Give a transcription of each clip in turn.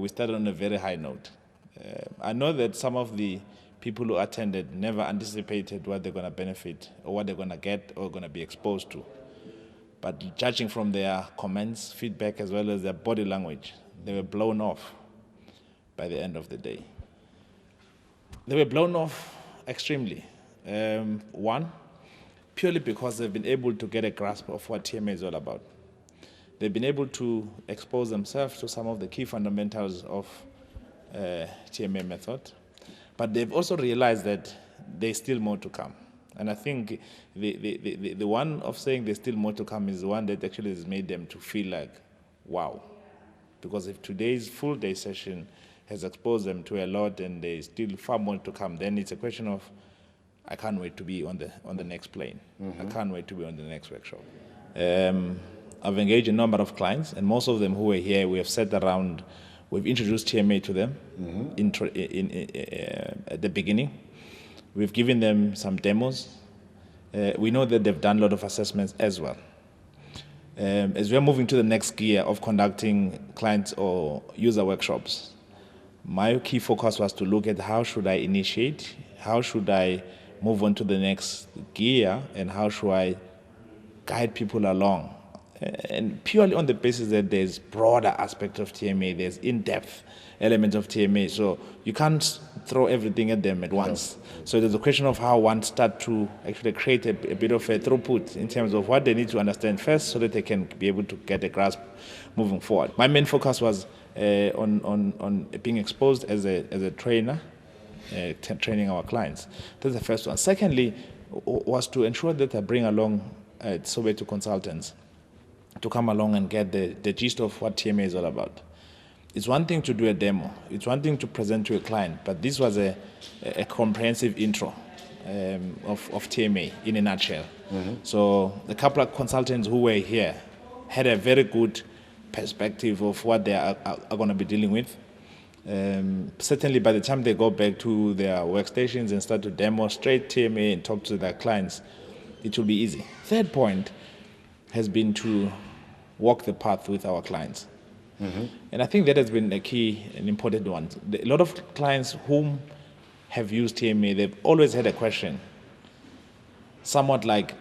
we started on a very high note. I know that some of the people who attended never anticipated what they're going to benefit or what they're going to get or going to be exposed to. But judging from their comments, feedback, as well as their body language, they were blown off by the end of the day. They were blown off extremely. One, purely because they've been able to get a grasp of what TMA is all about. They've been able to expose themselves to some of the key fundamentals of TMA method, but they've also realized that there's still more to come. And I think the one of saying there's still more to come is the one that actually has made them to feel like, wow. Because if today's full day session has exposed them to a lot and there's still far more to come, then it's a question of, I can't wait to be on the next plane. I can't wait to be on the next workshop. I've engaged a number of clients, and most of them who are here, we have sat around, we've introduced TMA to them at the beginning. We've given them some demos. We know that they've done a lot of assessments as well. As we're moving to the next gear of conducting clients or user workshops, my key focus was to look at how should I initiate, how should I move on to the next gear, and how should I guide people along. And purely on the basis that there's broader aspects of TMA, there's in-depth elements of TMA, so you can't throw everything at them at once. So there's a question of how one start to actually create a bit of a throughput in terms of what they need to understand first so that they can be able to get a grasp moving forward. My main focus was on being exposed as a trainer, training our clients. That's the first one. Secondly, was to ensure that I bring along Soweto consultants to come along and get the gist of what TMA is all about. It's one thing to do a demo, it's one thing to present to a client, but this was a comprehensive intro of TMA in a nutshell. So the couple of consultants who were here had a very good perspective of what they are going to be dealing with. Certainly by the time they go back to their workstations and start to demonstrate TMA and talk to their clients, it will be easy. Third point has been to walk the path with our clients. And I think that has been a key and important one. A lot of clients whom have used TMA, they've always had a question, somewhat like,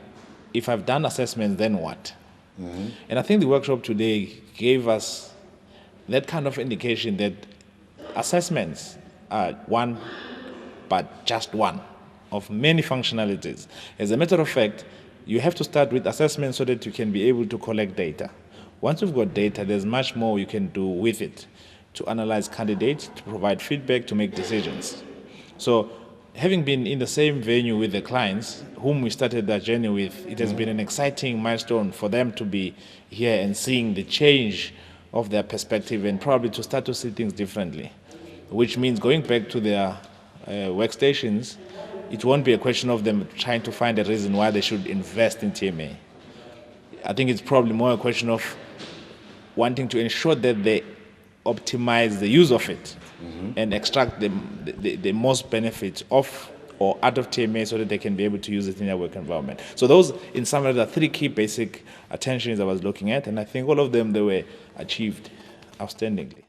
if I've done assessments, then what? And I think the workshop today gave us that kind of indication that assessments are one, but just one of many functionalities. As a matter of fact, you have to start with assessment so that you can be able to collect data. Once you've got data, there's much more you can do with it to analyze candidates, to provide feedback, to make decisions. So having been in the same venue with the clients whom we started that journey with, it has been an exciting milestone for them to be here and seeing the change of their perspective and probably to start to see things differently, which means going back to their workstations, it won't be a question of them trying to find a reason why they should invest in TMA. I think it's probably more a question of wanting to ensure that they optimize the use of it and extract the most benefits of or out of TMA so that they can be able to use it in their work environment. So those, in summary, are the three key basic attentions I was looking at, and I think all of them, they were achieved outstandingly.